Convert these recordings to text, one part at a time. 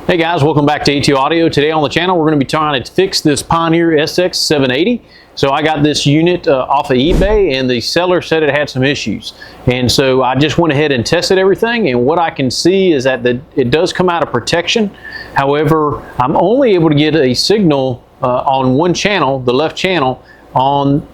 Hey guys, welcome back to AT Audio. Today on the channel we're going to be trying to fix this Pioneer SX-780. So I got this unit off of eBay and the seller said it had some issues. And so I just went ahead and tested everything, and what I can see is that it does come out of protection. However, I'm only able to get a signal on one channel, the left channel, on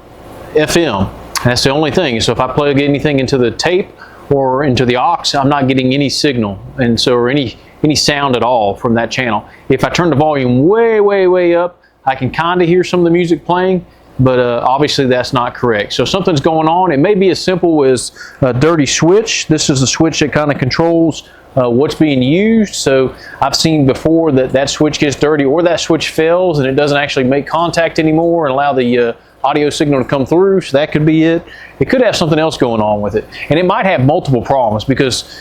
FM. That's the only thing. So if I plug anything into the tape or into the aux, I'm not getting any signal, and so or any sound at all from that channel. If I turn the volume way up, I can kind of hear some of the music playing, but obviously that's not correct. So something's going on. It may be as simple as a dirty switch. This is the switch that kind of controls what's being used. So I've seen before that switch gets dirty, or that switch fails and it doesn't actually make contact anymore and allow the audio signal to come through. So that could be it. It could have something else going on with it, and it might have multiple problems, because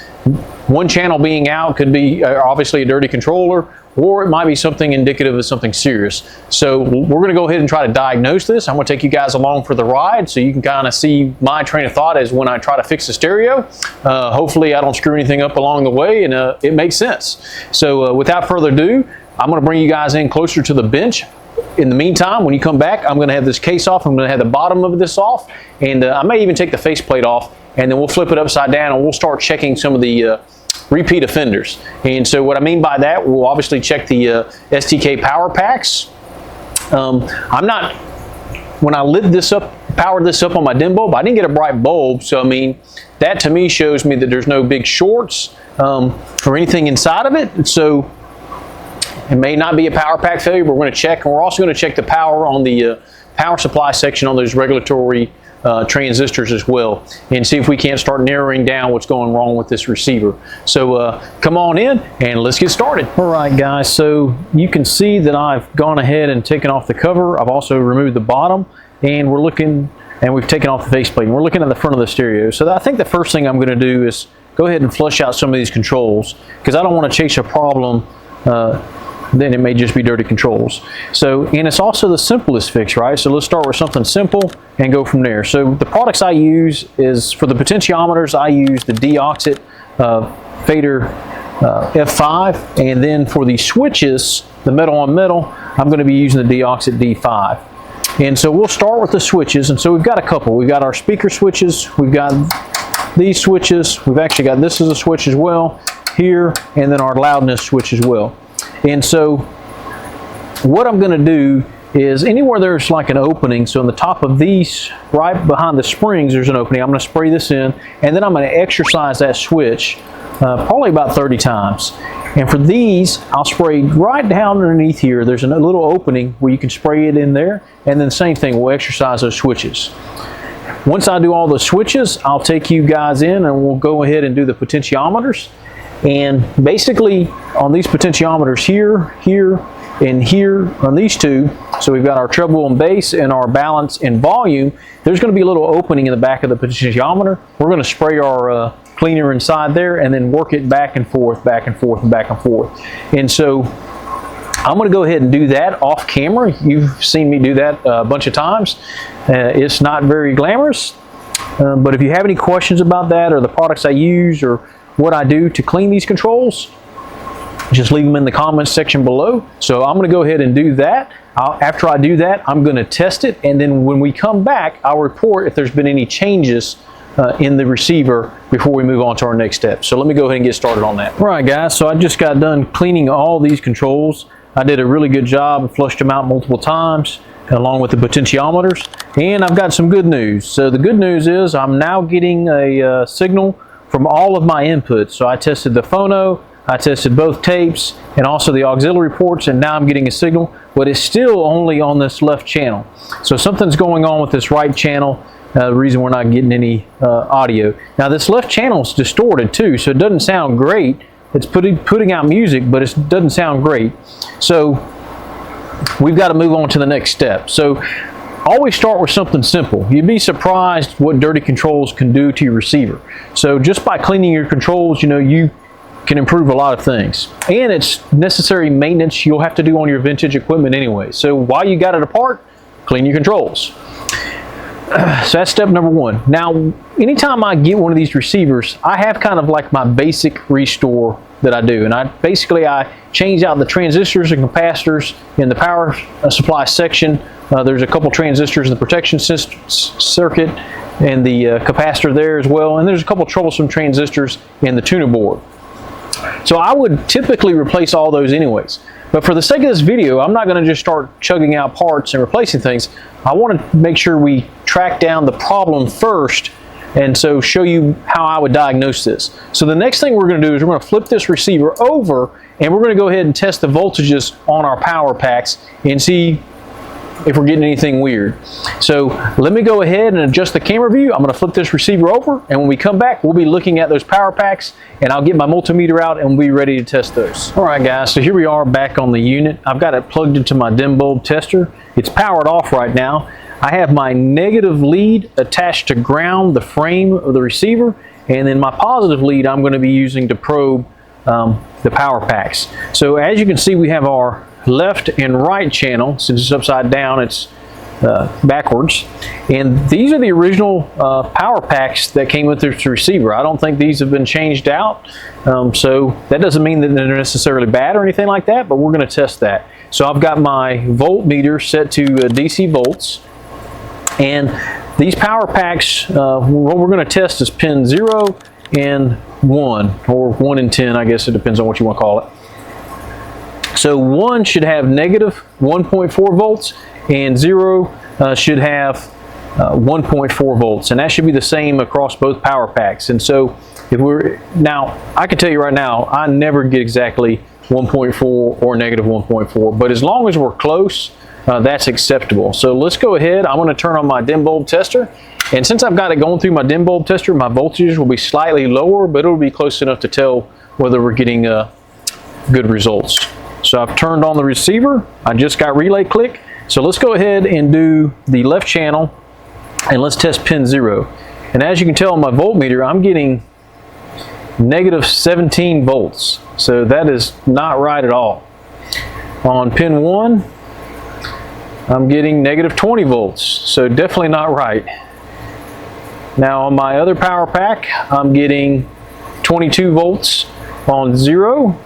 one channel being out could be obviously a dirty controller, or it might be something indicative of something serious. So we're going to go ahead and try to diagnose this. I'm going to take you guys along for the ride so you can kind of see my train of thought as when I try to fix the stereo. Hopefully I don't screw anything up along the way, and it makes sense. So without further ado, I'm going to bring you guys in closer to the bench. In the meantime, when you come back, I'm going to have this case off. I'm going to have the bottom of this off, and I may even take the faceplate off, and then we'll flip it upside down and we'll start checking some of the repeat offenders. And so what I mean by that, we'll obviously check the STK power packs. When I lit this up, powered this up on my dim bulb, I didn't get a bright bulb, so I mean, that to me shows me that there's no big shorts or anything inside of it. So it may not be a power pack failure, but we're going to check, and we're also going to check the power on the power supply section on those regulatory transistors as well, and see if we can't start narrowing down what's going wrong with this receiver. So come on in and let's get started. All right guys, so you can see that I've gone ahead and taken off the cover. I've also removed the bottom, and we're looking, and we've taken off the faceplate, and we're looking at the front of the stereo. So I think the first thing I'm going to do is go ahead and flush out some of these controls, because I don't want to chase a problem then it may just be dirty controls. So, and it's also the simplest fix, right? So let's start with something simple and go from there. So the products I use is, for the potentiometers, I use the Diagnostic fader F5, and then for the switches, the metal on metal, I'm going to be using the Diagnostic D5. And so we'll start with the switches, and so we've got a couple. We've got our speaker switches, we've got these switches, we've actually got this as a switch as well here, and then our loudness switch as well. And so what I'm going to do is, anywhere there's like an opening, so in the top of these, right behind the springs, there's an opening, I'm going to spray this in, and then I'm going to exercise that switch probably about 30 times. And for these, I'll spray right down underneath here. There's a little opening where you can spray it in there, and then same thing, we'll exercise those switches. Once I do all the switches, I'll take you guys in and we'll go ahead and do the potentiometers. And basically on these potentiometers here, and here on these two, so we've got our treble and bass and our balance and volume, there's going to be a little opening in the back of the potentiometer. We're going to spray our cleaner inside there and then work it back and forth, back and forth, and back and forth. And so I'm going to go ahead and do that off camera. You've seen me do that a bunch of times. It's not very glamorous, but if you have any questions about that, or the products I use, or what I do to clean these controls, just leave them in the comments section below. So I'm going to go ahead and do that. After I do that, I'm going to test it, and then when we come back, I'll report if there's been any changes in the receiver before we move on to our next step. So let me go ahead and get started on that. All right guys, so I just got done cleaning all these controls. I did a really good job and flushed them out multiple times, along with the potentiometers, and I've got some good news. So the good news is I'm now getting a signal from all of my inputs. So I tested the phono, I tested both tapes, and also the auxiliary ports, and now I'm getting a signal, but it's still only on this left channel. So something's going on with this right channel, the reason we're not getting any audio. Now this left channel is distorted too, so it doesn't sound great. It's putting out music, but it doesn't sound great. So we've got to move on to the next step. So always start with something simple. You'd be surprised what dirty controls can do to your receiver. So just by cleaning your controls, you know, you can improve a lot of things. And it's necessary maintenance you'll have to do on your vintage equipment anyway. So while you got it apart, clean your controls. So that's step number one. Now, anytime I get one of these receivers, I have kind of like my basic restore that I do. And I change out the transistors and capacitors in the power supply section. There's a couple transistors in the protection circuit and the capacitor there as well. And there's a couple troublesome transistors in the tuner board. So I would typically replace all those anyways. But for the sake of this video, I'm not going to just start chugging out parts and replacing things. I want to make sure we track down the problem first, and so show you how I would diagnose this. So the next thing we're going to do is we're going to flip this receiver over, and we're going to go ahead and test the voltages on our power packs and see if we're getting anything weird. So let me go ahead and adjust the camera view. I'm going to flip this receiver over, and when we come back, we'll be looking at those power packs, and I'll get my multimeter out and we'll be ready to test those. All right guys, so here we are back on the unit. I've got it plugged into my dim bulb tester. It's powered off right now. I have my negative lead attached to ground the frame of the receiver, and then my positive lead I'm going to be using to probe the power packs. So as you can see, we have our left and right channel. Since it's upside down, it's backwards, and these are the original power packs that came with this receiver. I don't think these have been changed out, so that doesn't mean that they're necessarily bad or anything like that, but we're going to test that. So I've got my voltmeter set to DC volts, and these power packs, what we're going to test is pin 0 and 1, or 1 and 10, I guess it depends on what you want to call it. So 1 should have negative 1.4 volts, and 0 should have 1.4 volts, and that should be the same across both power packs. And so now I can tell you right now, I never get exactly 1.4 or negative 1.4, but as long as we're close, that's acceptable. So let's go ahead. I'm going to turn on my dim bulb tester, and since I've got it going through my dim bulb tester, my voltages will be slightly lower, but it'll be close enough to tell whether we're getting good results. So I've turned on the receiver. I just got relay click. So let's go ahead and do the left channel, and let's test pin 0. And as you can tell on my voltmeter, I'm getting negative 17 volts. So that is not right at all. On pin 1, I'm getting negative 20 volts. So definitely not right. Now on my other power pack, I'm getting 22 volts on 0.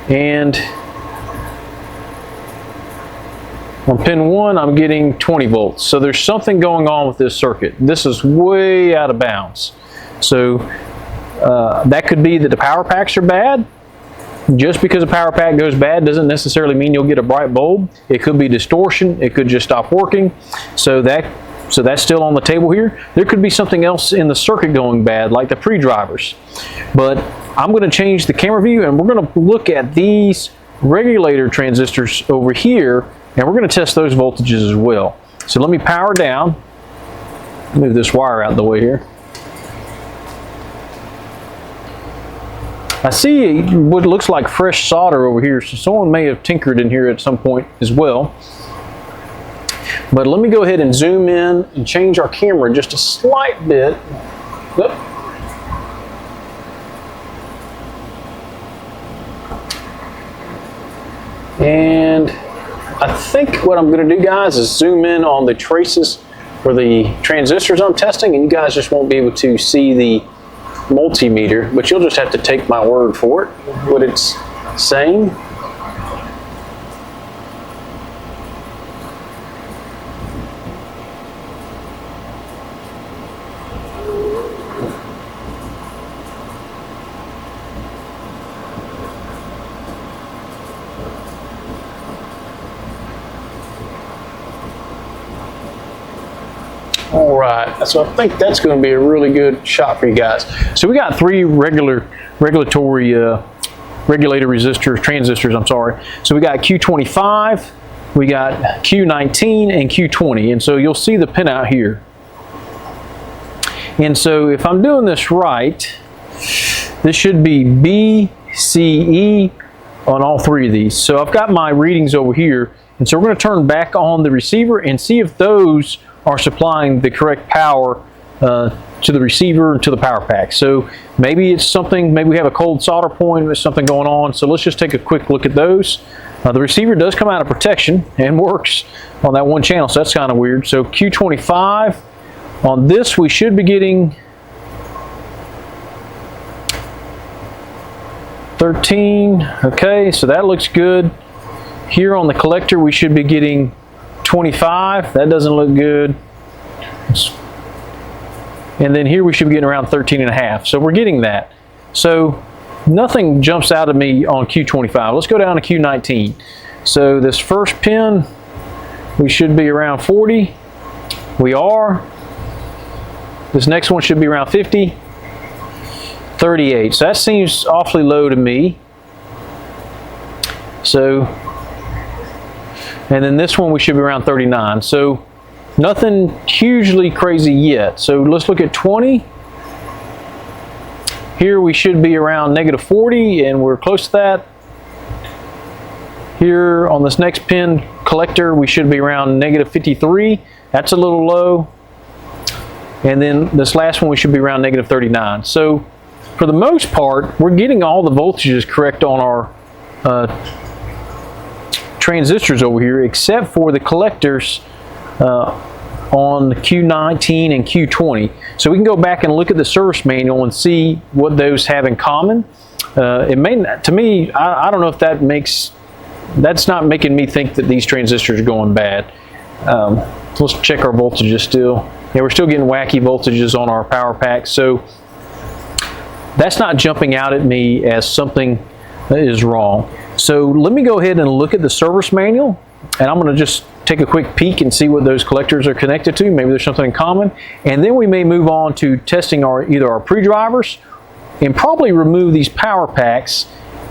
And on pin 1, I'm getting 20 volts. So there's something going on with this circuit. This is way out of bounds. So that could be that the power packs are bad. Just because a power pack goes bad doesn't necessarily mean you'll get a bright bulb. It could be distortion. It could just stop working. So that's still on the table here. There could be something else in the circuit going bad, like the pre-drivers. But I'm going to change the camera view, and we're going to look at these regulator transistors over here, and we're going to test those voltages as well. So let me power down. Move this wire out of the way here. I see what looks like fresh solder over here, so someone may have tinkered in here at some point as well. But let me go ahead and zoom in and change our camera just a slight bit. Oop. And I think what I'm going to do, guys, is zoom in on the traces for the transistors I'm testing, and you guys just won't be able to see the multimeter, but you'll just have to take my word for it, what it's saying. All right, so I think that's going to be a really good shot for you guys. So we got 3 regulator transistors, I'm sorry. So we got Q25, we got Q19, and Q20. And so you'll see the pinout here. And so if I'm doing this right, this should be B, C, E on all 3 of these. So I've got my readings over here. And so we're going to turn back on the receiver and see if those are supplying the correct power to the receiver and to the power pack. So maybe it's something, maybe we have a cold solder point, there's something going on. So let's just take a quick look at those. The receiver does come out of protection and works on that one channel, so that's kind of weird. So Q25, on this we should be getting 13, okay, so that looks good. Here on the collector, we should be getting 25. That doesn't look good. And then here we should be getting around 13 and a half. So we're getting that. So nothing jumps out at me on Q25. Let's go down to Q19. So this first pin, we should be around 40. We are. This next one should be around 50. 38. So that seems awfully low to me. So, and then this one we should be around 39. So nothing hugely crazy yet. So let's look at 20. Here we should be around negative 40, and we're close to that. Here on this next pin collector, we should be around negative 53. That's a little low. And then this last one, we should be around negative 39. So for the most part, we're getting all the voltages correct on our transistors over here, except for the collectors on Q19 and Q20. So we can go back and look at the service manual and see what those have in common. It may, to me, I don't know if that makes, that's not making me think that these transistors are going bad. Let's check our voltages still. Yeah, we're still getting wacky voltages on our power packs. So that's not jumping out at me as something that is wrong. So let me go ahead and look at the service manual, and I'm going to just take a quick peek and see what those collectors are connected to. Maybe there's something in common, and then we may move on to testing either our pre-drivers and probably remove these power packs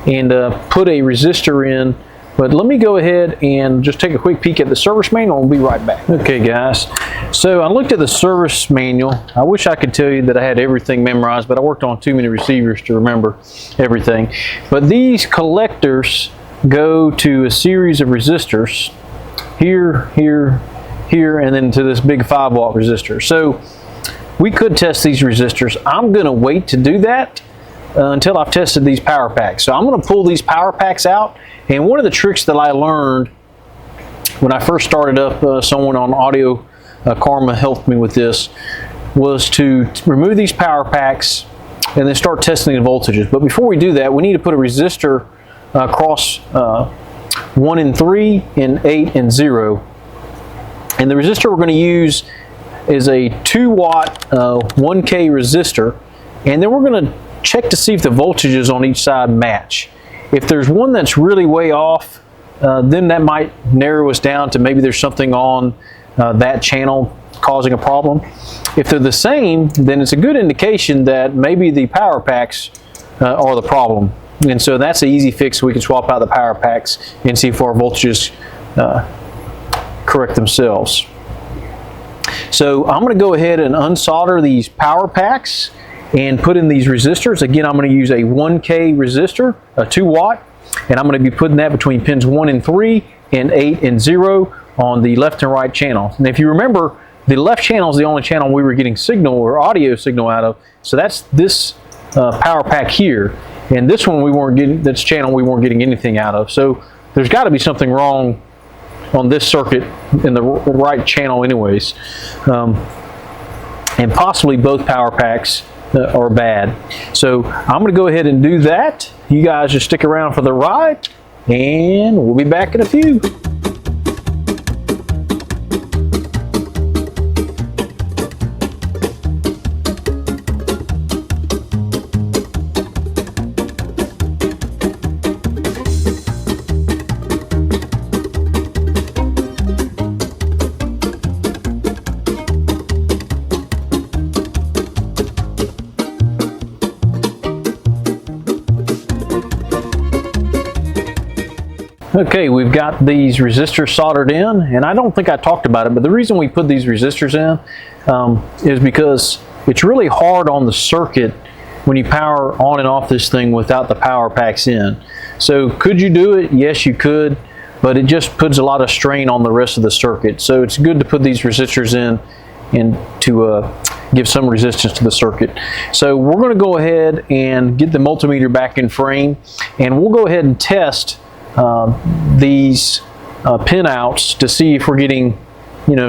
and put a resistor in. But let me go ahead and just take a quick peek at the service manual and we'll be right back. Okay guys, so I looked at the service manual. I wish I could tell you that I had everything memorized, but I worked on too many receivers to remember everything. But these collectors go to a series of resistors, here, here, here, and then to this big 5-watt resistor. So we could test these resistors. I'm going to wait to do that until I've tested these power packs. So I'm going to pull these power packs out. And one of the tricks that I learned when I first started up, someone on Audio Karma helped me with this, was to remove these power packs and then start testing the voltages. But before we do that, we need to put a resistor across 1 and 3 and 8 and 0. And the resistor we're going to use is a 2-watt 1K resistor. And then we're going to check to see if the voltages on each side match. If there's one that's really way off, then that might narrow us down to maybe there's something on that channel causing a problem. If they're the same, then it's a good indication that maybe the power packs are the problem. And so that's an easy fix. We can swap out the power packs and see if our voltages correct themselves. So I'm going to go ahead and unsolder these power packs and put in these resistors. Again, I'm going to use a 1K resistor, a 2-watt, and I'm going to be putting that between pins 1 and 3 and 8 and 0 on the left and right channel. And if you remember, the left channel is the only channel we were getting signal or audio signal out of. So that's this power pack here, and this one we weren't getting. This channel we weren't getting anything out of. So there's got to be something wrong on this circuit in the right channel, anyways, and possibly both power packs are bad. So I'm going to go ahead and do that. You guys just stick around for the ride, and we'll be back in a few. Okay, we've got these resistors soldered in, and I don't think I talked about it, but the reason we put these resistors in is because it's really hard on the circuit when you power on and off this thing without the power packs in. So could you do it? Yes, you could, but it just puts a lot of strain on the rest of the circuit. So it's good to put these resistors in and to give some resistance to the circuit. So we're going to go ahead and get the multimeter back in frame, and we'll go ahead and test these pinouts to see if we're getting,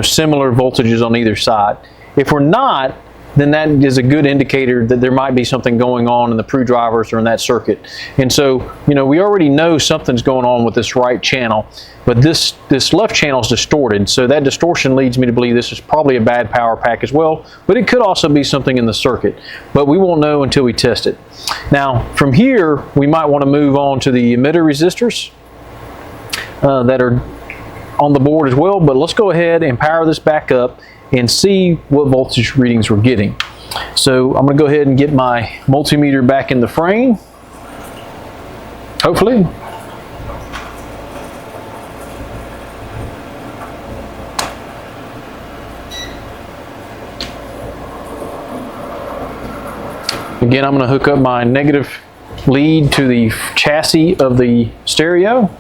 similar voltages on either side. If we're not, then that is a good indicator that there might be something going on in the PRU drivers or in that circuit. And so, you know, we already know something's going on with this right channel, but this left channel is distorted. So that distortion leads me to believe this is probably a bad power pack as well, but it could also be something in the circuit. But we won't know until we test it. Now, from here, we might want to move on to the emitter resistors that are on the board as well, but let's go ahead and power this back up and see what voltage readings we're getting. So I'm going to go ahead and get my multimeter back in the frame, hopefully. Again, I'm going to hook up my negative lead to the chassis of the stereo.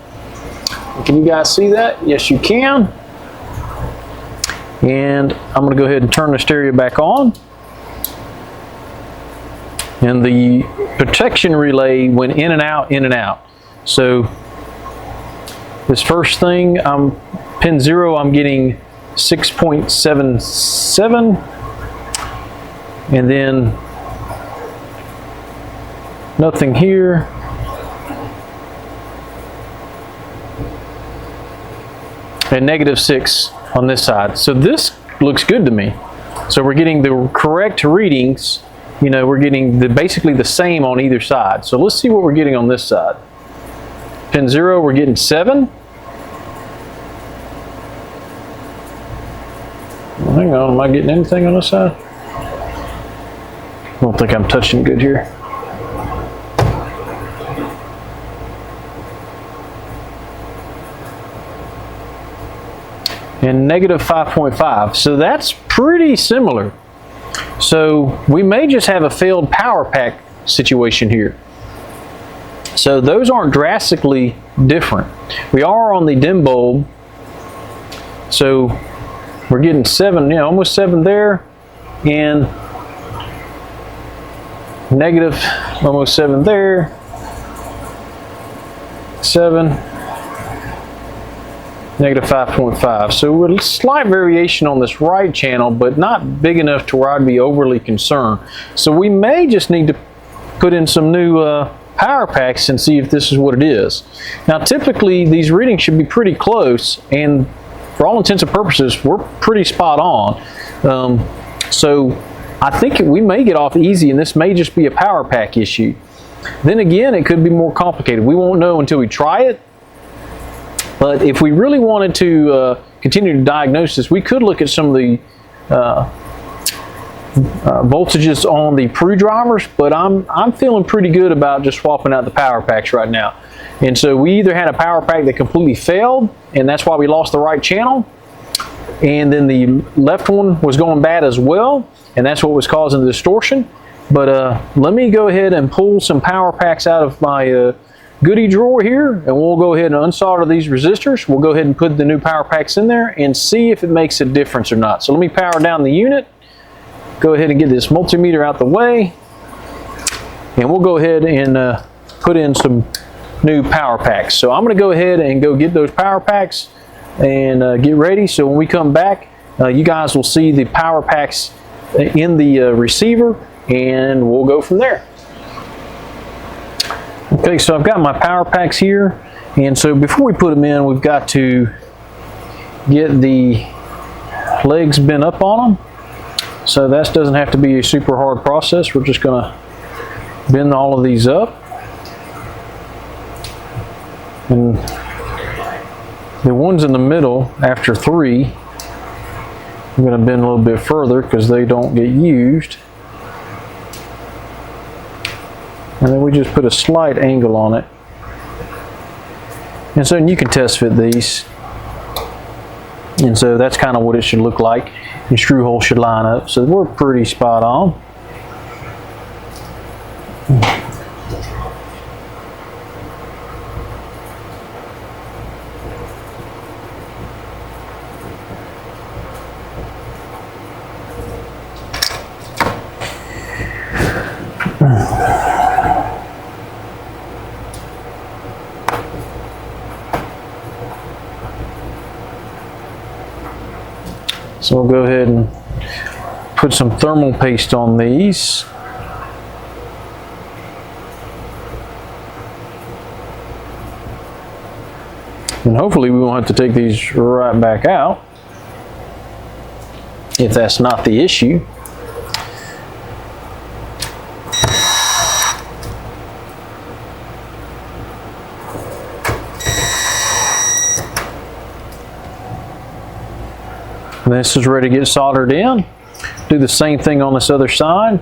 Can you guys see that? Yes, you can. And I'm going to go ahead and turn the stereo back on. And the protection relay went in and out, in and out. So this first thing, pin 0, I'm getting 6.77. And then nothing here. And -6 on this side. So this looks good to me. So we're getting the correct readings. You know, we're getting basically the same on either side. So let's see what we're getting on this side. Pin 0, we're getting 7. Hang on, am I getting anything on this side? I don't think I'm touching good here. And -5.5. So that's pretty similar. So we may just have a failed power pack situation here. So those aren't drastically different. We are on the dim bulb. So we're getting 7, you know, almost 7 there, and negative almost 7 there, 7. -5.5. So we're a slight variation on this right channel, but not big enough to where I'd be overly concerned. So we may just need to put in some new power packs and see if this is what it is. Now typically these readings should be pretty close, and for all intents and purposes we're pretty spot on. So I think we may get off easy, and this may just be a power pack issue. Then again, it could be more complicated. We won't know until we try it. But if we really wanted to continue to diagnose this, we could look at some of the voltages on the PRU drivers, but I'm feeling pretty good about just swapping out the power packs right now. And so we either had a power pack that completely failed, and that's why we lost the right channel, and then the left one was going bad as well, and that's what was causing the distortion. But let me go ahead and pull some power packs out of my goodie drawer here, and we'll go ahead and unsolder these resistors. We'll go ahead and put the new power packs in there and see if it makes a difference or not. So let me power down the unit, go ahead and get this multimeter out the way, and we'll go ahead and put in some new power packs. So I'm going to go ahead and go get those power packs and get ready. So when we come back, you guys will see the power packs in the receiver, and we'll go from there. Okay, so I've got my power packs here, and so before we put them in, we've got to get the legs bent up on them. So that doesn't have to be a super hard process. We're just going to bend all of these up. And the ones in the middle, after 3, I'm going to bend a little bit further because they don't get used. And then we just put a slight angle on it. And so you can test fit these. And so that's kind of what it should look like. Your screw hole should line up. So we're pretty spot on. So we'll go ahead and put some thermal paste on these. And hopefully we won't have to take these right back out, if that's not the issue. And this is ready to get soldered in. Do the same thing on this other side.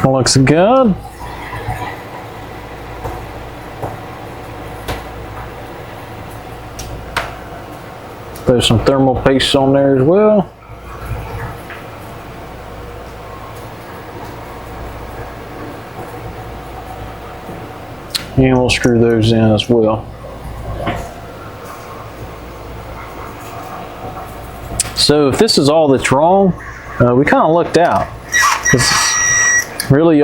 Looks good. Throw some thermal paste on there as well. And we'll screw those in as well. So if this is all that's wrong, we kind of lucked out. Really,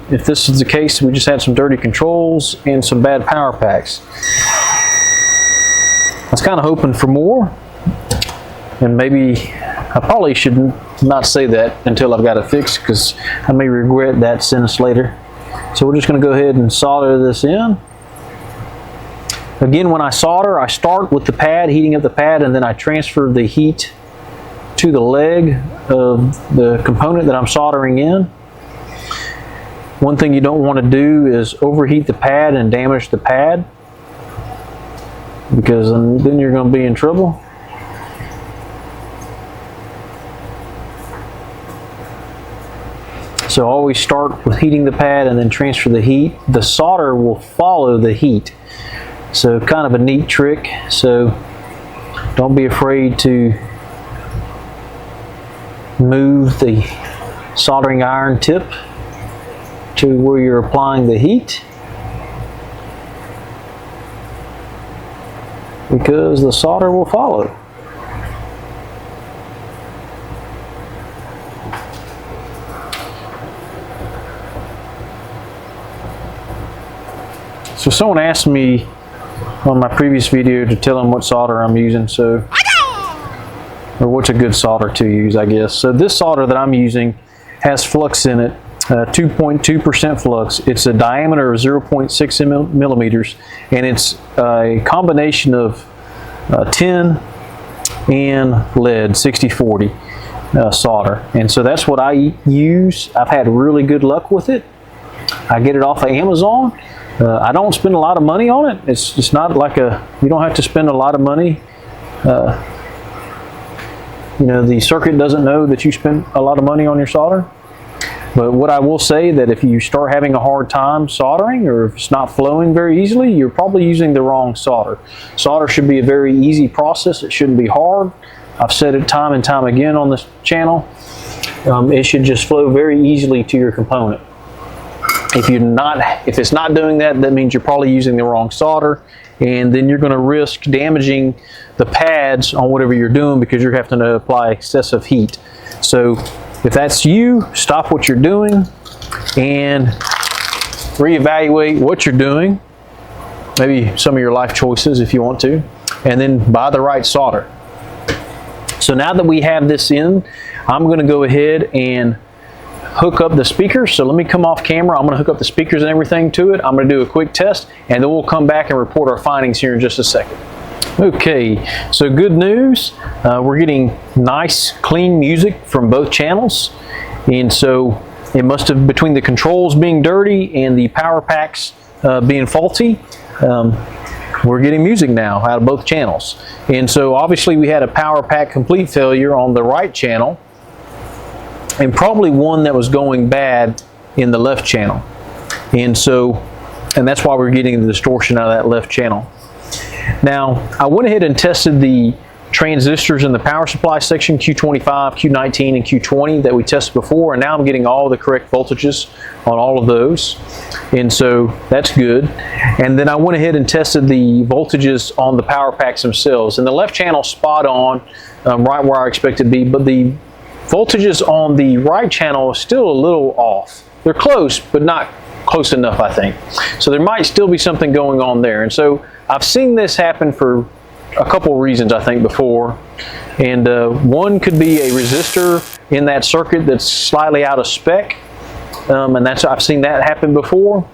if this is the case, we just had some dirty controls and some bad power packs. I was kind of hoping for more, and maybe I probably should not say that until I've got it fixed, because I may regret that sentence later. So we're just going to go ahead and solder this in. Again, when I solder, I start with the pad, heating up the pad, and then I transfer the heat to the leg of the component that I'm soldering in. One thing you don't want to do is overheat the pad and damage the pad, because then you're going to be in trouble. So always start with heating the pad and then transfer the heat. The solder will follow the heat. So kind of a neat trick. So don't be afraid to move the soldering iron tip to where you're applying the heat, because the solder will follow. So someone asked me on my previous video to tell them what solder I'm using, or what's a good solder to use, I guess. So this solder that I'm using has flux in it. 2.2% flux. It's a diameter of 0.6 millimeters, and it's a combination of tin and lead, 60-40 solder. And so that's what I use. I've had really good luck with it. I get it off of Amazon. I don't spend a lot of money on it. It's not like you don't have to spend a lot of money. You know, the circuit doesn't know that you spend a lot of money on your solder. But what I will say, that if you start having a hard time soldering, or if it's not flowing very easily, you're probably using the wrong solder. Solder should be a very easy process. It shouldn't be hard. I've said it time and time again on this channel. It should just flow very easily to your component. If it's not doing that, that means you're probably using the wrong solder, and then you're going to risk damaging the pads on whatever you're doing, because you're having to apply excessive heat. So if that's you, stop what you're doing and reevaluate what you're doing, maybe some of your life choices if you want to, and then buy the right solder. So now that we have this in, I'm going to go ahead and hook up the speakers. So let me come off camera. I'm going to hook up the speakers and everything to it. I'm going to do a quick test, and then we'll come back and report our findings here in just a second. Okay, so good news. We're getting nice, clean music from both channels. And so it must have, between the controls being dirty and the power packs being faulty, we're getting music now out of both channels. And so obviously we had a power pack complete failure on the right channel, and probably one that was going bad in the left channel. And that's why we're getting the distortion out of that left channel. Now, I went ahead and tested the transistors in the power supply section, Q25, Q19, and Q20 that we tested before, and now I'm getting all the correct voltages on all of those, and so that's good. And then I went ahead and tested the voltages on the power packs themselves, and the left channel spot on, right where I expect it to be, but the voltages on the right channel is still a little off. They're close, but not close enough, I think. So there might still be something going on there, and so I've seen this happen for a couple reasons, I think, before, and one could be a resistor in that circuit that's slightly out of spec, and I've seen that happen before.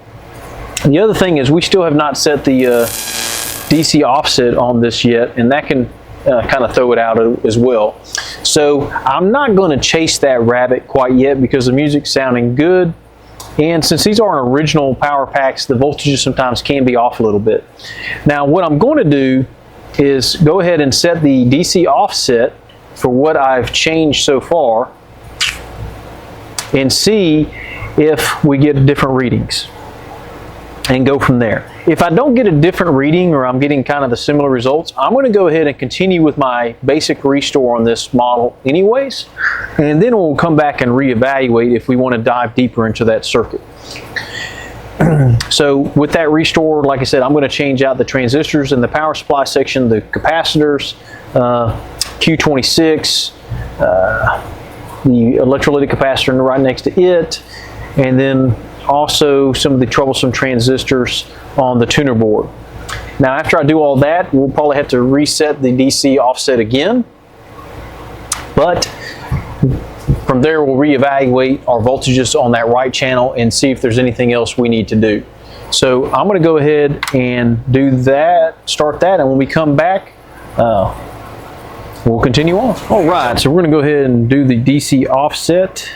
And the other thing is we still have not set the DC offset on this yet, and that can kind of throw it out as well. So I'm not going to chase that rabbit quite yet because the music's sounding good, and since these aren't original power packs, the voltages sometimes can be off a little bit. Now what I'm going to do is go ahead and set the DC offset for what I've changed so far and see if we get different readings and go from there. If I don't get a different reading or I'm getting kind of the similar results, I'm going to go ahead and continue with my basic restore on this model anyways, and then we'll come back and reevaluate if we want to dive deeper into that circuit. So with that restore, like I said, I'm going to change out the transistors in the power supply section, the capacitors, Q26, the electrolytic capacitor right next to it, and then also some of the troublesome transistors on the tuner board. Now after I do all that, we'll probably have to reset the DC offset again, but from there we'll reevaluate our voltages on that right channel and see if there's anything else we need to do. So I'm going to go ahead and do that, start that, and when we come back we'll continue on. Alright, so we're going to go ahead and do the DC offset.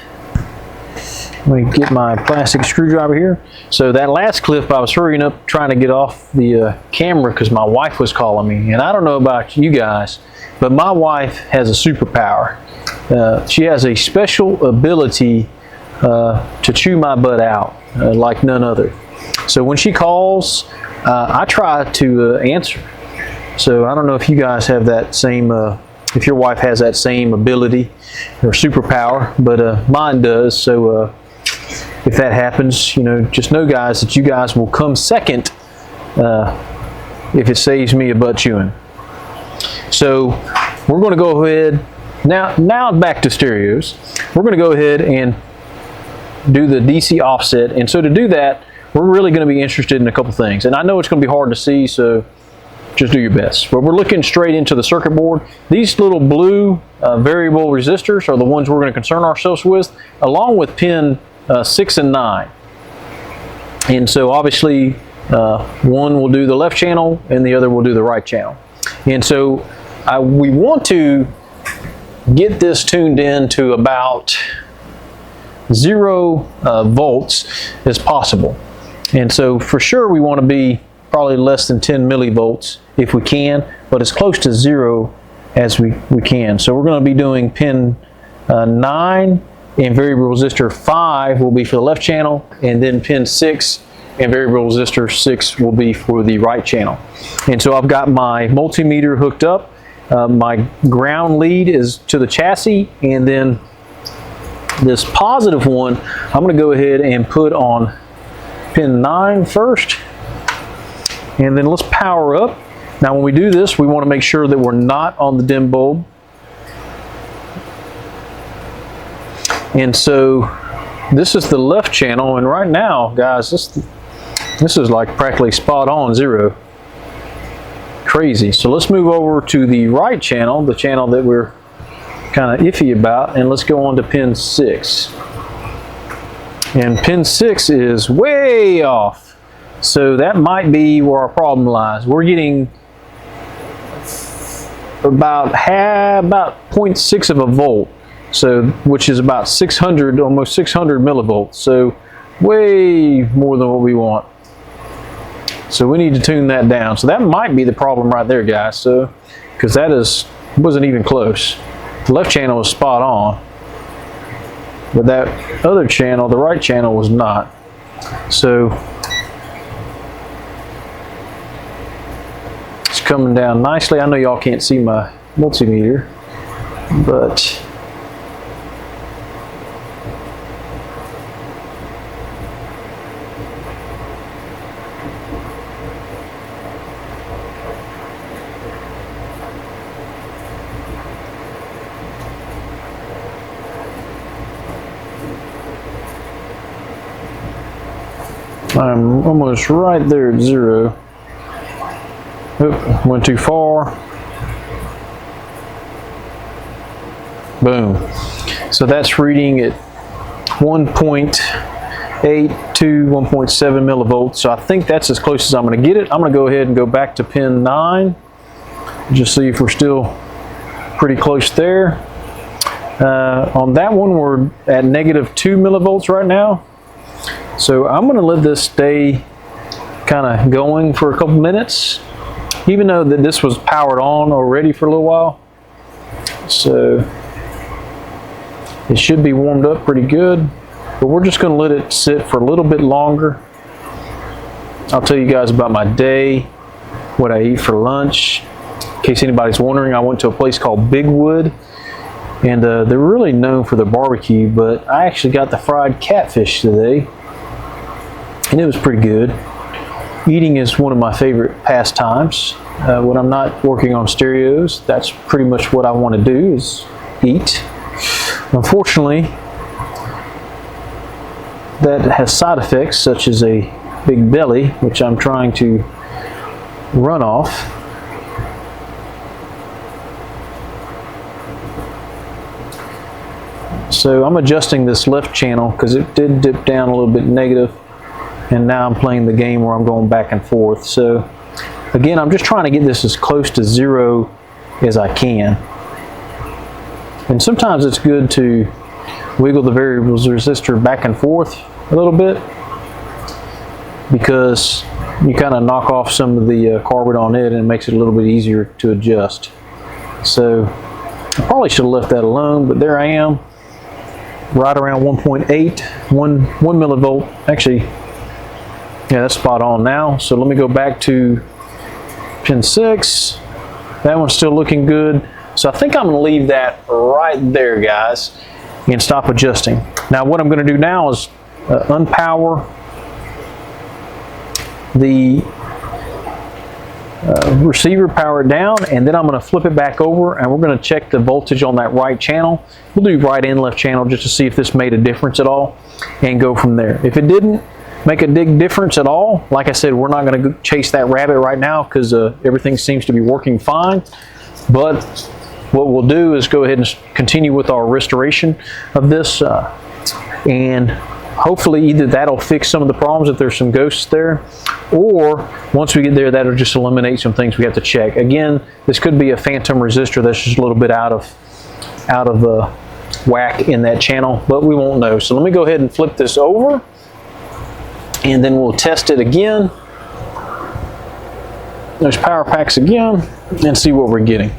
Let me get my plastic screwdriver here. So that last clip I was hurrying up trying to get off the camera because my wife was calling me, and I don't know about you guys, but my wife has a superpower. She has a special ability to chew my butt out like none other. So when she calls, I try to answer. So I don't know if you guys have that same, if your wife has that same ability or superpower, but mine does. So if that happens, you know, just know, guys, that you guys will come second if it saves me a butt chewing. So we're going to go ahead. Now back to stereos. We're going to go ahead and do the DC offset, and so to do that, we're really going to be interested in a couple things. And I know it's going to be hard to see, so just do your best. But we're looking straight into the circuit board. These little blue variable resistors are the ones we're going to concern ourselves with, along with pin 6 and 9. And so obviously one will do the left channel and the other will do the right channel. And so we want to get this tuned in to about 0 volts as possible. And so for sure we want to be probably less than 10 millivolts if we can, but as close to 0 as we can. So we're going to be doing pin 9 and variable resistor 5 will be for the left channel, and then pin 6 and variable resistor 6 will be for the right channel. And so I've got my multimeter hooked up. My ground lead is to the chassis, and then this positive one I'm going to go ahead and put on pin 9 first, and then let's power up. Now when we do this, we want to make sure that we're not on the dim bulb. And so this is the left channel, and right now, guys, this is like practically spot on 0. Crazy. So let's move over to the right channel, the channel that we're kind of iffy about, and let's go on to pin 6. And pin 6 is way off. So that might be where our problem lies. We're getting about 0.6 of a volt, so which is about 600, almost 600 millivolts. So way more than what we want. So we need to tune that down. So that might be the problem right there, guys. So because that wasn't even close. The left channel was spot on, but that other channel, the right channel, was not. So it's coming down nicely. I know y'all can't see my multimeter, but I'm almost right there at 0. Oop, went too far. Boom. So that's reading at 1.8 to 1.7 millivolts. So I think that's as close as I'm going to get it. I'm going to go ahead and go back to pin 9. Just see if we're still pretty close there. On that one, we're at -2 millivolts right now. So I'm going to let this stay kind of going for a couple minutes, even though that this was powered on already for a little while. So it should be warmed up pretty good, but we're just going to let it sit for a little bit longer. I'll tell you guys about my day, what I eat for lunch. In case anybody's wondering, I went to a place called Bigwood, and they're really known for their barbecue, but I actually got the fried catfish today, and it was pretty good. Eating is one of my favorite pastimes. When I'm not working on stereos, that's pretty much what I want to do, is eat. Unfortunately, that has side effects such as a big belly, which I'm trying to run off. So I'm adjusting this left channel because it did dip down a little bit negative, and now I'm playing the game where I'm going back and forth. So again, I'm just trying to get this as close to 0 as I can. And sometimes it's good to wiggle the variables resistor back and forth a little bit, because you kind of knock off some of the carbon on it, and it makes it a little bit easier to adjust. So I probably should have left that alone, but there I am, right around 1.8, 1 millivolt. Actually, yeah, that's spot on now. So let me go back to pin 6. That one's still looking good. So I think I'm going to leave that right there, guys, and stop adjusting. Now what I'm going to do now is unpower the receiver, power it down, and then I'm going to flip it back over, and we're going to check the voltage on that right channel. We'll do right and left channel just to see if this made a difference at all, and go from there. If it didn't make a big difference at all, like I said, we're not going to chase that rabbit right now, because everything seems to be working fine. But what we'll do is go ahead and continue with our restoration of this, and hopefully either that'll fix some of the problems if there's some ghosts there, or once we get there, that'll just eliminate some things we have to check. Again, this could be a phantom resistor that's just a little bit out of whack in that channel, but we won't know. So let me go ahead and flip this over, and then we'll test it again. There's power packs again, and see what we're getting.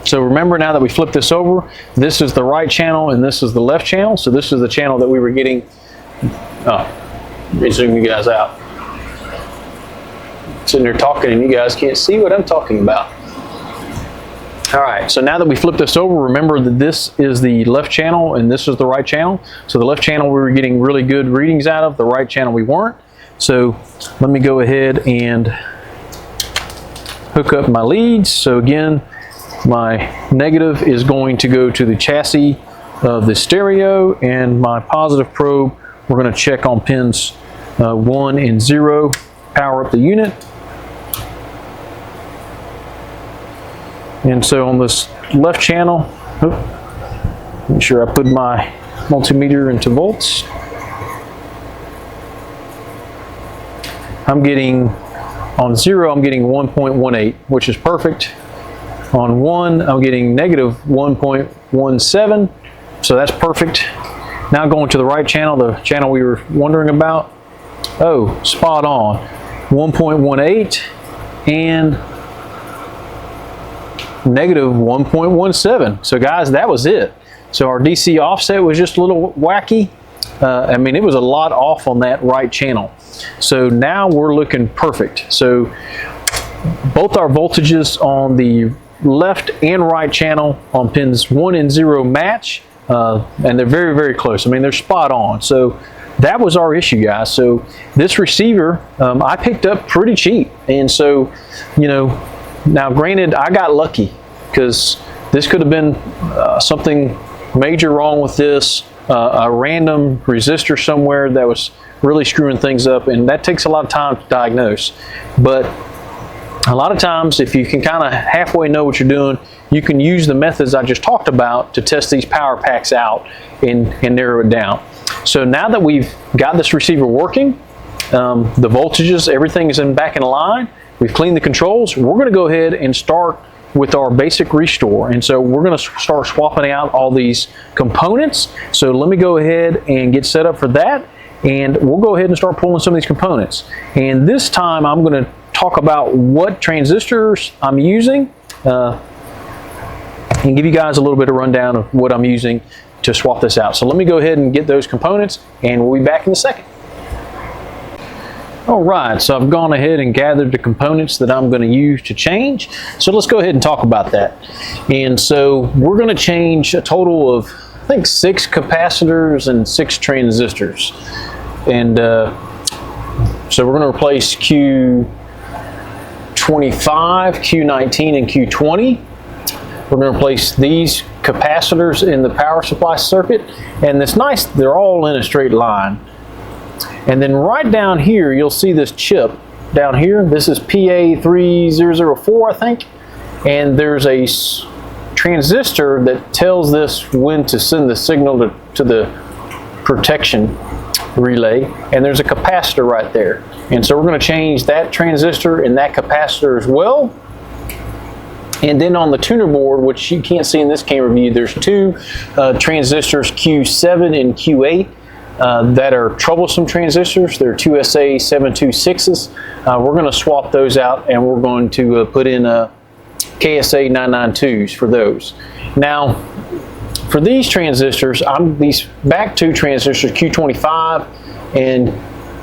So remember, now that we flip this over, this is the right channel and this is the left channel. So this is the channel that we were getting. Oh, let me zoom you guys out. Sitting there talking and you guys can't see what I'm talking about. All right, so now that we flip this over, remember that this is the left channel and this is the right channel. So the left channel we were getting really good readings out of, the right channel we weren't. So let me go ahead and hook up my leads. So again, my negative is going to go to the chassis of the stereo, and my positive probe, we're going to check on pins 1 and 0, power up the unit. And so on this left channel, make sure I put my multimeter into volts. I'm getting, on 0, I'm getting 1.18, which is perfect. On 1, I'm getting negative 1.17, so that's perfect. Now going to the right channel, the channel we were wondering about. Oh, spot on. 1.18 and negative 1.17. So guys, that was it. So our DC offset was just a little wacky. I mean, it was a lot off on that right channel. So now we're looking perfect. So both our voltages on the left and right channel on pins 1 and 0 match, and they're very, very close. I mean, they're spot on. So that was our issue, guys. So this receiver I picked up pretty cheap, and so, you know, now granted, I got lucky because this could have been something major wrong with this, a random resistor somewhere that was really screwing things up, and that takes a lot of time to diagnose. But a lot of times, if you can kind of halfway know what you're doing, you can use the methods I just talked about to test these power packs out and narrow it down. So now that we've got this receiver working, the voltages, everything is back in line, we've cleaned the controls, we're going to go ahead and start with our basic restore. And so we're going to start swapping out all these components. So let me go ahead and get set up for that, and we'll go ahead and start pulling some of these components. And this time I'm going to talk about what transistors I'm using and give you guys a little bit of rundown of what I'm using to swap this out. So let me go ahead and get those components, and we'll be back in a second. All right, so I've gone ahead and gathered the components that I'm going to use to change. So let's go ahead and talk about that. And so we're going to change a total of, I think, 6 capacitors and 6 transistors. And so we're going to replace Q25, Q19, and Q20. We're going to replace these capacitors in the power supply circuit. And it's nice, they're all in a straight line. And then right down here, you'll see this chip down here. This is PA3004, I think. And there's a transistor that tells this when to send the signal to the protection relay. And there's a capacitor right there. And so we're going to change that transistor and that capacitor as well. And then on the tuner board, which you can't see in this camera view, there's 2 transistors, Q7 and Q8. That are troublesome transistors. They're 2 SX-780s. We're going to swap those out, and we're going to put in KSA-992s for those. Now, for these transistors, these back 2 transistors, Q25 and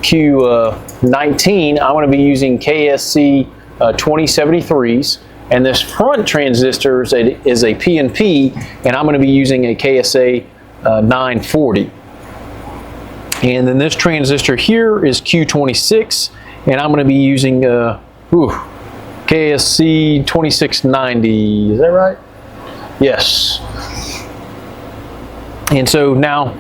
Q19, I'm going to be using KSC-2073s. And this front transistor is a PNP, and I'm going to be using a KSA-940. And then this transistor here is Q26, and I'm going to be using KSC-2690. Is that right? Yes. And so now,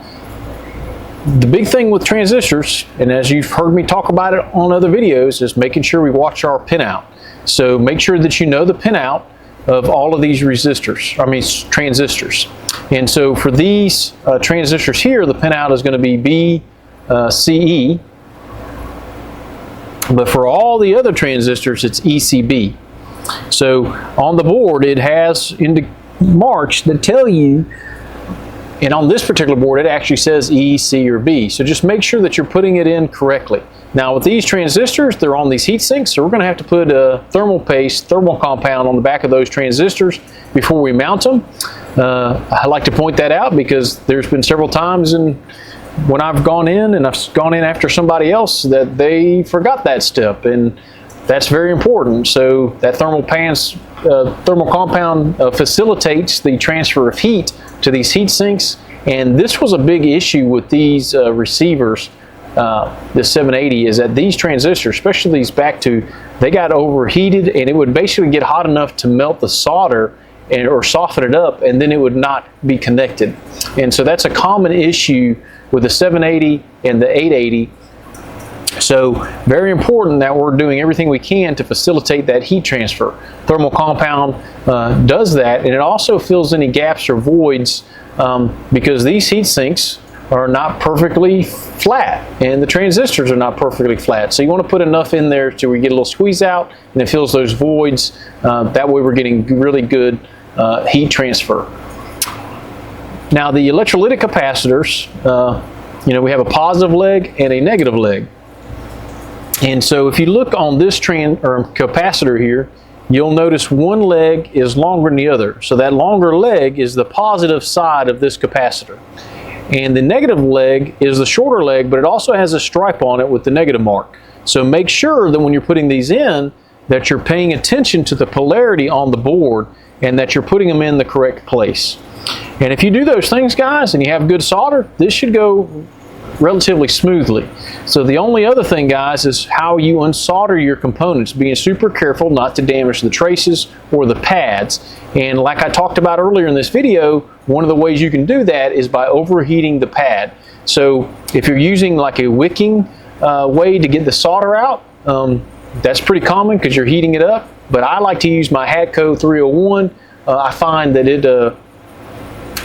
the big thing with transistors, and as you've heard me talk about it on other videos, is making sure we watch our pinout. So make sure that you know the pinout of all of these transistors. And so for these transistors here, the pinout is going to be BCE, but for all the other transistors, it's ECB. So on the board, it has marks that tell you, and on this particular board, it actually says E, C, or B. So just make sure that you're putting it in correctly. Now with these transistors, they're on these heat sinks, so we're going to have to put a thermal compound on the back of those transistors before we mount them. I like to point that out because there's been several times when I've gone in and I've gone in after somebody else that they forgot that step, and that's very important. So that thermal compound facilitates the transfer of heat to these heat sinks, and this was a big issue with these receivers. The 780 is that these transistors, especially these back 2, they got overheated, and it would basically get hot enough to melt the solder or soften it up, and then it would not be connected. And so that's a common issue with the 780 and the 880. So very important that we're doing everything we can to facilitate that heat transfer. Thermal compound does that, and it also fills any gaps or voids because these heat sinks are not perfectly flat, and the transistors are not perfectly flat. So you want to put enough in there to we get a little squeeze out, and it fills those voids. That way we're getting really good heat transfer. Now the electrolytic capacitors, we have a positive leg and a negative leg. And so if you look on this capacitor here, you'll notice one leg is longer than the other. So that longer leg is the positive side of this capacitor. And the negative leg is the shorter leg, but it also has a stripe on it with the negative mark. So make sure that when you're putting these in, that you're paying attention to the polarity on the board and that you're putting them in the correct place. And if you do those things, guys, and you have good solder, this should go relatively smoothly. So the only other thing, guys, is how you unsolder your components, being super careful not to damage the traces or the pads. And like I talked about earlier in this video, one of the ways you can do that is by overheating the pad. So if you're using like a wicking way to get the solder out, that's pretty common because you're heating it up. But I like to use my Hatco 301. I find that it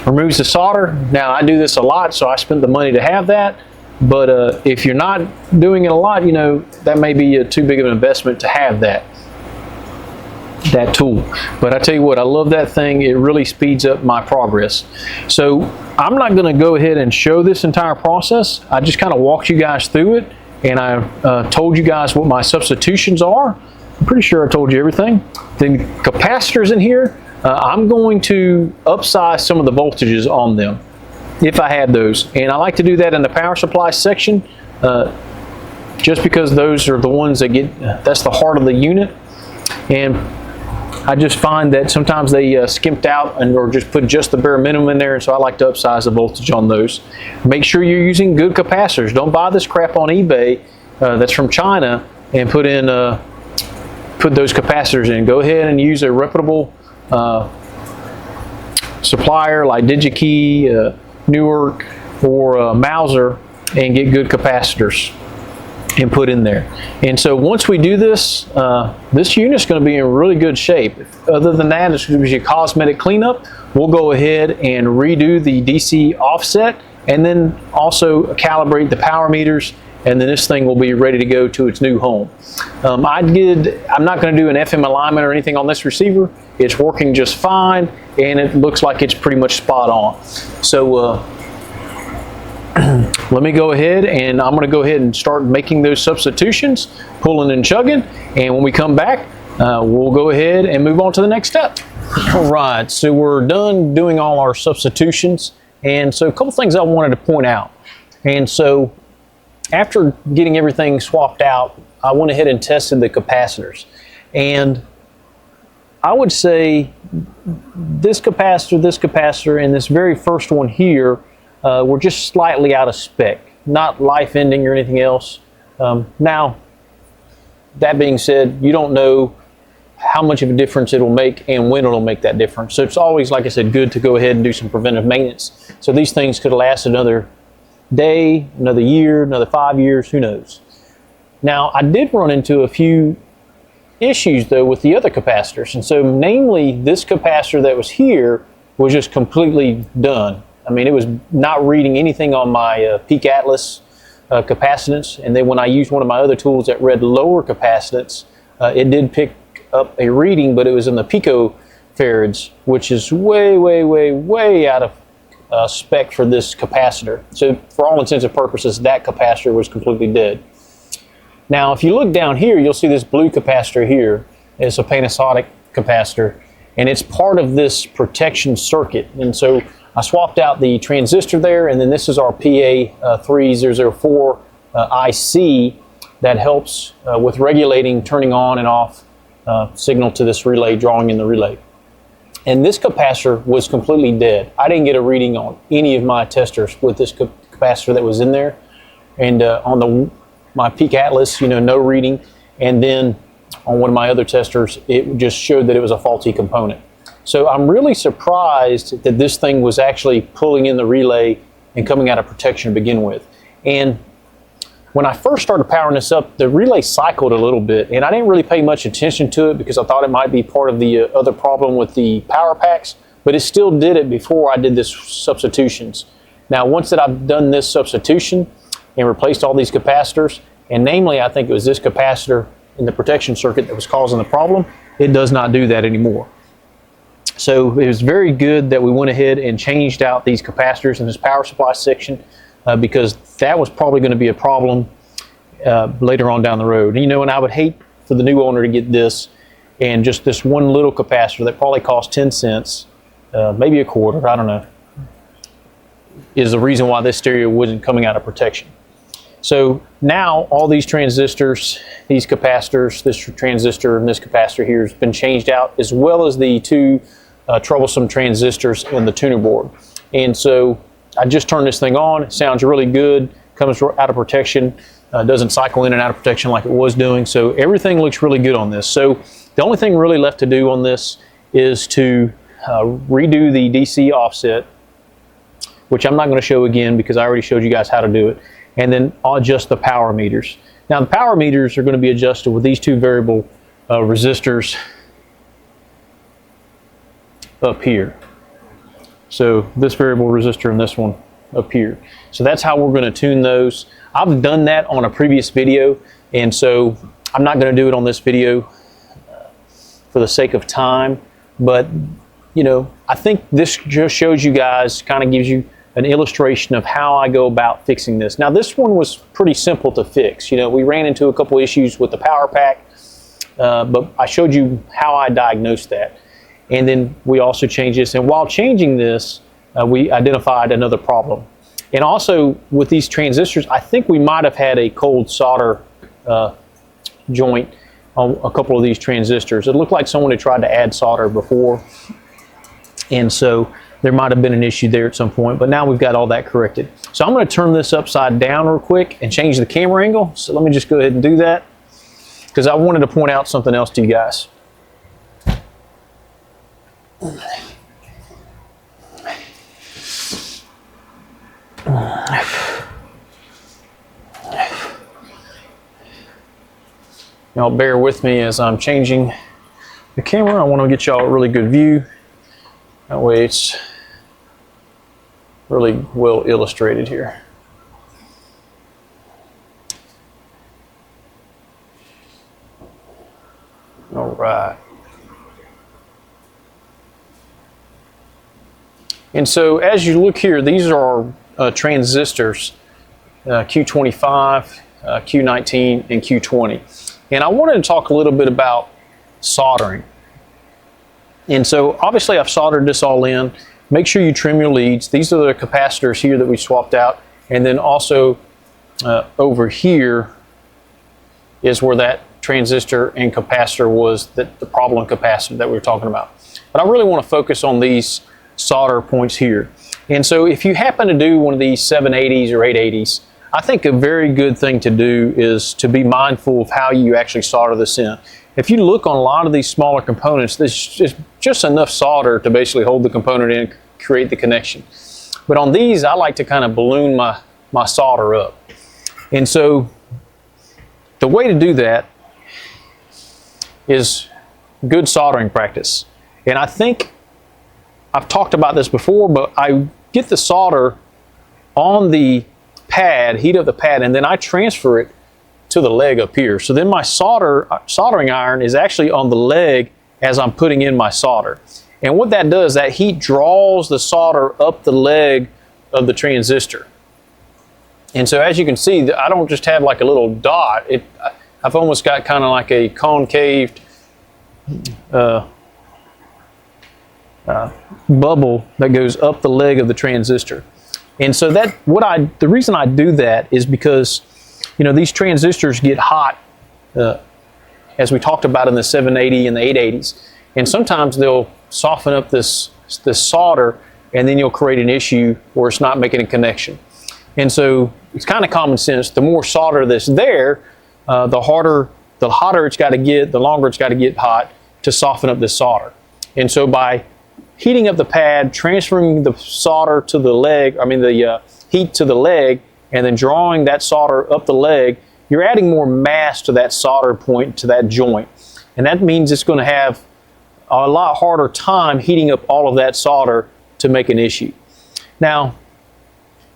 removes the solder. Now I do this a lot, so I spent the money to have that. But if you're not doing it a lot, you know, that may be too big of an investment to have that tool. But I tell you what, I love that thing. It really speeds up my progress. So I'm not going to go ahead and show this entire process. I just kind of walked you guys through it, and I told you guys what my substitutions are. I'm pretty sure I told you everything. The capacitors in here, I'm going to upsize some of the voltages on them if I had those. And I like to do that in the power supply section just because those are the ones that that's the heart of the unit. And I just find that sometimes they skimped out or just put just the bare minimum in there, and so I like to upsize the voltage on those. Make sure you're using good capacitors. Don't buy this crap on eBay that's from China and put those capacitors in. Go ahead and use a reputable supplier like DigiKey, Newark, or Mauser, and get good capacitors and put in there. And so once we do this, this unit's going to be in really good shape. Other than that, it's going to be a cosmetic cleanup. We'll go ahead and redo the DC offset and then also calibrate the power meters, and then this thing will be ready to go to its new home. I'm not going to do an FM alignment or anything on this receiver. It's working just fine, and it looks like it's pretty much spot on. So let me go ahead, and I'm going to go ahead and start making those substitutions, pulling and chugging, and when we come back, we'll go ahead and move on to the next step. All right, so we're done doing all our substitutions, and so a couple things I wanted to point out. And so after getting everything swapped out, I went ahead and tested the capacitors. And I would say this capacitor, and this very first one here were just slightly out of spec, not life-ending or anything else. Now, that being said, you don't know how much of a difference it'll make and when it'll make that difference. So it's always, like I said, good to go ahead and do some preventive maintenance. So these things could last another day, another year, another 5 years, who knows. Now, I did run into a few issues though with the other capacitors, and so namely this capacitor that was here was just completely done. I mean, it was not reading anything on my Peak Atlas capacitance, and then when I used one of my other tools that read lower capacitance, it did pick up a reading, but it was in the picofarads, which is way out of spec for this capacitor. So for all intents and purposes, that capacitor was completely dead. Now, if you look down here, you'll see this blue capacitor here. It's a Panasonic capacitor, and it's part of this protection circuit. And so I swapped out the transistor there, and then this is our PA3004 IC that helps with regulating, turning on and off signal to this relay, drawing in the relay. And this capacitor was completely dead. I didn't get a reading on any of my testers with this capacitor that was in there. And on my Peak Atlas, no reading. And then on one of my other testers, it just showed that it was a faulty component. So I'm really surprised that this thing was actually pulling in the relay and coming out of protection to begin with. And when I first started powering this up, the relay cycled a little bit, and I didn't really pay much attention to it because I thought it might be part of the other problem with the power packs, but it still did it before I did this substitutions. Now, once that I've done this substitution and replaced all these capacitors, and namely, I think it was this capacitor in the protection circuit that was causing the problem, it does not do that anymore. So it was very good that we went ahead and changed out these capacitors in this power supply section because that was probably going to be a problem later on down the road. And I would hate for the new owner to get this and just this one little capacitor that probably cost 10 cents, maybe a quarter, I don't know. is the reason why this stereo wasn't coming out of protection. So now all these transistors, these capacitors, this transistor and this capacitor here has been changed out, as well as the two troublesome transistors in the tuner board. And so I just turned this thing on. It sounds really good, comes out of protection, doesn't cycle in and out of protection like it was doing. So everything looks really good on this. So the only thing really left to do on this is to redo the DC offset, which I'm not going to show again because I already showed you guys how to do it, and then adjust the power meters. Now the power meters are going to be adjusted with these two variable resistors up here. So this variable resistor and this one up here. So that's how we're going to tune those. I've done that on a previous video, and so I'm not going to do it on this video for the sake of time, but you know, I think this just shows you guys, kind of gives you an illustration of how I go about fixing this. Now this one was pretty simple to fix. You know, we ran into a couple issues with the power pack, but I showed you how I diagnosed that. And then we also changed this, and while changing this, we identified another problem. And also with these transistors, I think we might have had a cold solder joint on a couple of these transistors. It looked like someone had tried to add solder before, and so there might have been an issue there at some point, but now we've got all that corrected. So I'm going to turn this upside down real quick and change the camera angle. So let me just go ahead and do that, because I wanted to point out something else to you guys. Y'all bear with me as I'm changing the camera. I want to get y'all a really good view. That way it's really well illustrated here. All right. And so as you look here, these are transistors, Q25, Q19, and Q20. And I wanted to talk a little bit about soldering. And so obviously I've soldered this all in. Make sure you trim your leads. These are the capacitors here that we swapped out. And then also over here is where that transistor and capacitor was, the problem capacitor that we were talking about. But I really want to focus on these solder points here. And so if you happen to do one of these 780s or 880s, I think a very good thing to do is to be mindful of how you actually solder this in. If you look on a lot of these smaller components, there's just enough solder to basically hold the component in, create the connection. But on these, I like to kind of balloon my solder up. And so the way to do that is good soldering practice. And I think I've talked about this before, but I get the solder on the pad, heat up the pad, and then I transfer it to the leg up here. So then my soldering iron is actually on the leg as I'm putting in my solder. And what that does, that heat draws the solder up the leg of the transistor. And so as you can see, I don't just have like a little dot. I've almost got kind of like a concaved bubble that goes up the leg of the transistor. And so the reason I do that is because, you know, these transistors get hot, as we talked about in the 780 and the 880s, and sometimes they'll soften up this solder, and then you'll create an issue where it's not making a connection. And so it's kind of common sense. The more solder that's there, the hotter it's got to get, the longer it's got to get hot to soften up this solder. And so by heating up the pad, transferring the solder to the leg, the heat to the leg, and then drawing that solder up the leg, you're adding more mass to that solder point, to that joint. And that means it's going to have a lot harder time heating up all of that solder to make an issue. Now,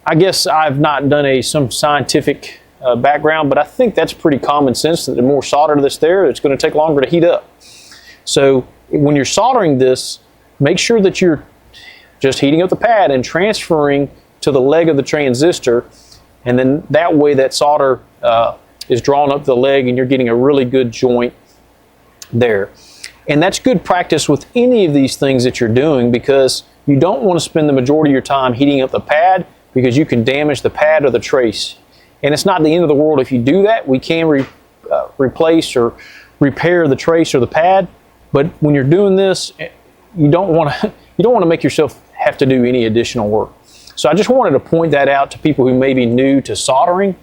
I guess I've not done some scientific background, but I think that's pretty common sense, that the more solder that's there, it's going to take longer to heat up. So when you're soldering this, make sure that you're just heating up the pad and transferring to the leg of the transistor, and then that way that solder is drawn up the leg and you're getting a really good joint there. And that's good practice with any of these things that you're doing, because you don't want to spend the majority of your time heating up the pad, because you can damage the pad or the trace. And it's not the end of the world if you do that. We can replace or repair the trace or the pad, but when you're doing this, you don't want to make yourself have to do any additional work. So I just wanted to point that out to people who may be new to soldering,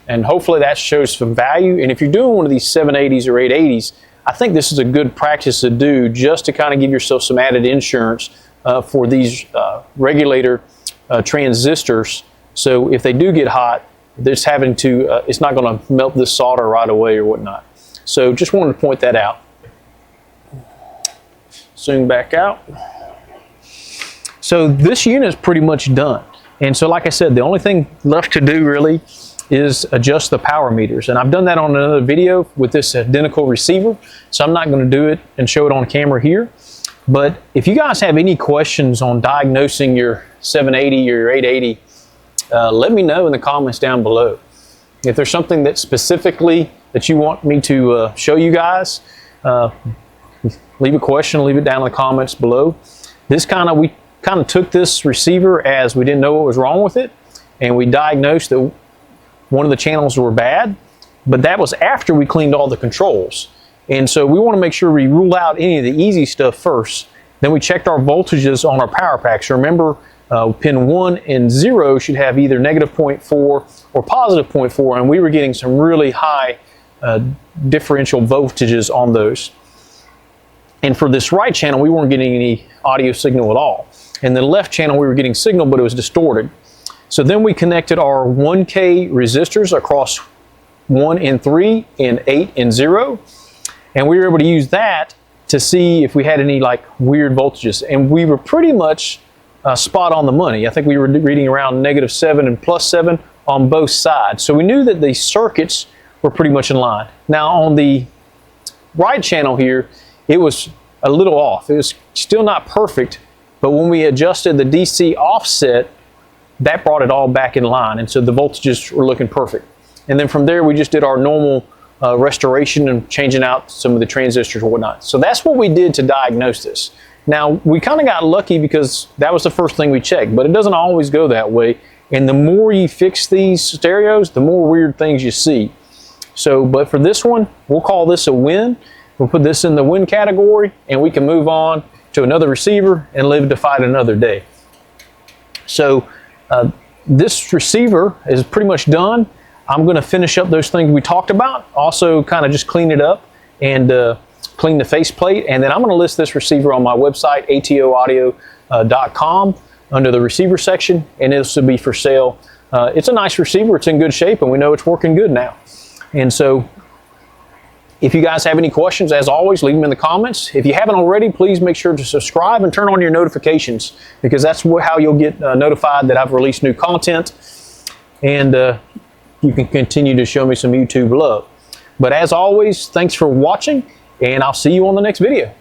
and hopefully that shows some value. And if you're doing one of these 780s or 880s, I think this is a good practice to do, just to kind of give yourself some added insurance for these regulator transistors. So if they do get hot, it's not going to melt this solder right away or whatnot. So just wanted to point that out. Zoom back out. So this unit is pretty much done. And so like I said, the only thing left to do really is adjust the power meters. And I've done that on another video with this identical receiver, so I'm not going to do it and show it on camera here. But if you guys have any questions on diagnosing your 780 or your 880, let me know in the comments down below. If there's something that specifically that you want me to show you guys, leave a question, leave it down in the comments below. We kind of took this receiver as we didn't know what was wrong with it, and we diagnosed that one of the channels were bad, but that was after we cleaned all the controls. And so we want to make sure we rule out any of the easy stuff first. Then we checked our voltages on our power packs. Remember, pin 1 and 0 should have either negative 0.4 or positive 0.4, and we were getting some really high differential voltages on those. And for this right channel, we weren't getting any audio signal at all. And the left channel, we were getting signal, but it was distorted. So then we connected our 1K resistors across 1 and 3 and 8 and 0. And we were able to use that to see if we had any like weird voltages. And we were pretty much spot on the money. I think we were reading around -7 and +7 on both sides. So we knew that the circuits were pretty much in line. Now on the right channel here, it was a little off. It was still not perfect, but when we adjusted the DC offset, that brought it all back in line, and so the voltages were looking perfect. And then from there, we just did our normal restoration and changing out some of the transistors and whatnot. So that's what we did to diagnose this. Now, we kind of got lucky because that was the first thing we checked, but it doesn't always go that way. And the more you fix these stereos, the more weird things you see. So, but for this one, we'll call this a win. We'll put this in the win category, and we can move on to another receiver and live to fight another day. So this receiver is pretty much done. I'm going to finish up those things we talked about, also kind of just clean it up and clean the faceplate, and then I'm going to list this receiver on my website, atoaudio.com, under the receiver section, and this will be for sale. It's a nice receiver, it's in good shape, and we know it's working good now. And so if you guys have any questions, as always, leave them in the comments. If you haven't already, please make sure to subscribe and turn on your notifications, because that's how you'll get notified that I've released new content, and you can continue to show me some YouTube love. But as always, thanks for watching, and I'll see you on the next video.